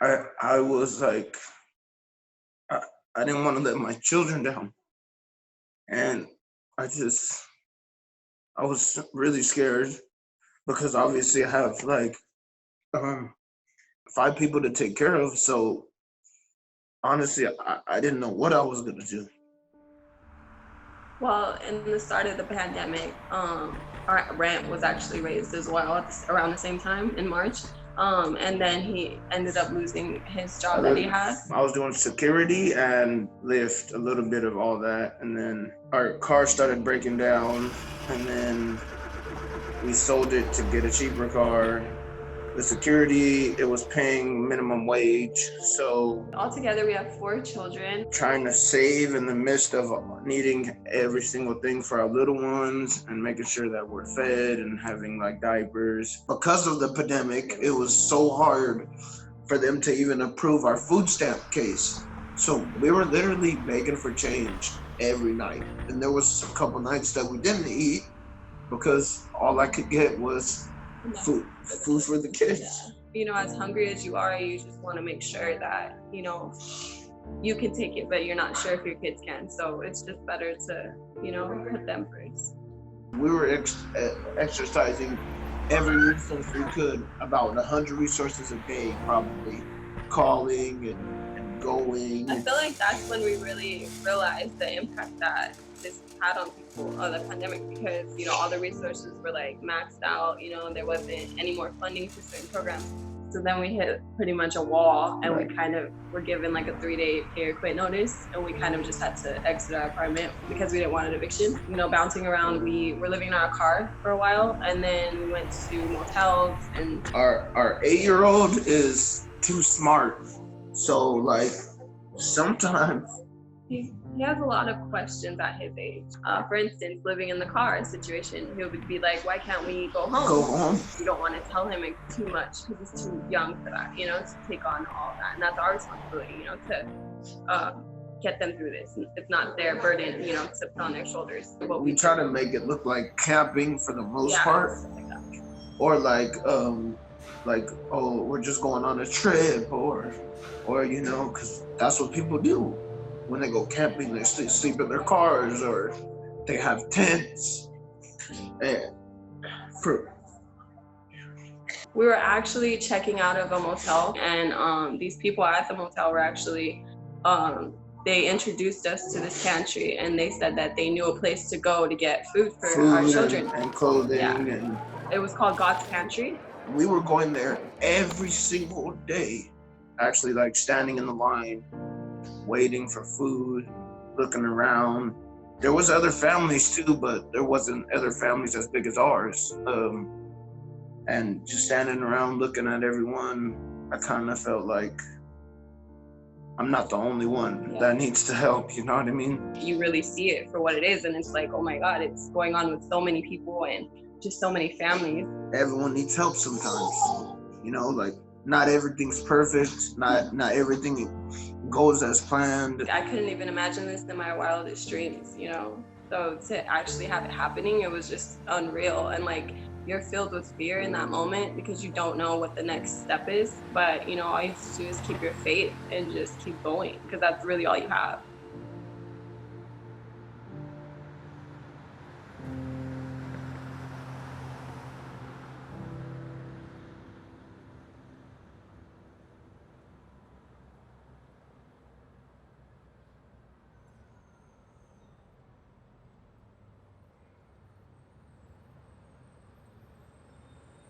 I was like, I, I didn't want to let my children down, and I just I was really scared because obviously I have like um 5 people to take care of. So honestly, I didn't know what I was gonna do. Well, in the start of the pandemic, our rent was actually raised as well around the same time in March. And then he ended up losing his job that he had. I was doing security and Lyft, a little bit of all that, and then our car started breaking down, and then we sold it to get a cheaper car. The security, it was paying minimum wage, so Altogether, we have 4 children. trying to save in the midst of needing every single thing for our little ones and making sure that we're fed and having like diapers. Because of the pandemic, it was so hard for them to even approve our food stamp case. So we were literally begging for change every night. And there was a couple nights that we didn't eat because all I could get was food for the kids. Yeah. You know, as hungry as you are, you just want to make sure that, you know, you can take it, but you're not sure if your kids can. So it's just better to, you know, put them first. We were exercising every resource we could, about 100 resources a day, probably calling and going. I feel like that's when we really realized the impact that this had on people, the pandemic, because, you know, all the resources were like maxed out, you know, there wasn't any more funding for certain programs. So then we hit pretty much a wall, and we kind of were given like a 3-day pay or quit notice, and we kind of just had to exit our apartment because we didn't want an eviction. You know, bouncing around, we were living in our car for a while, and then we went to motels. And our 8-year-old is too smart, so like sometimes he has a lot of questions at his age. For instance, living in the car situation, he would be like, why can't we go home? Go home. You don't want to tell him too much because he's too young for that, you know, to take on all that. And that's our responsibility, you know, to get them through this. It's not their burden, you know, to put on their shoulders. But we try to make it look like camping for the most part. Like or like, oh, we're just going on a trip, or you know, because that's what people do. When they go camping, they sleep in their cars, or they have tents. And we were actually checking out of a motel, and these people at the motel were actually, they introduced us to this pantry, and they said that they knew a place to go to get food for our children. And clothing. Yeah. And it was called God's Pantry. We were going there every single day, actually, like standing in the line, waiting for food, looking around. There was other families too, but there wasn't other families as big as ours. And just standing around looking at everyone, I kind of felt like I'm not the only one that needs to help, you know what I mean? You really see it for what it is, and it's like, oh my God, it's going on with so many people and just so many families. Everyone needs help sometimes, you know, like not everything's perfect, not everything goes as planned. I couldn't even imagine this in my wildest dreams, you know? So to actually have it happening, it was just unreal. And like, you're filled with fear in that moment because you don't know what the next step is. But, you know, all you have to do is keep your faith and just keep going, because that's really all you have.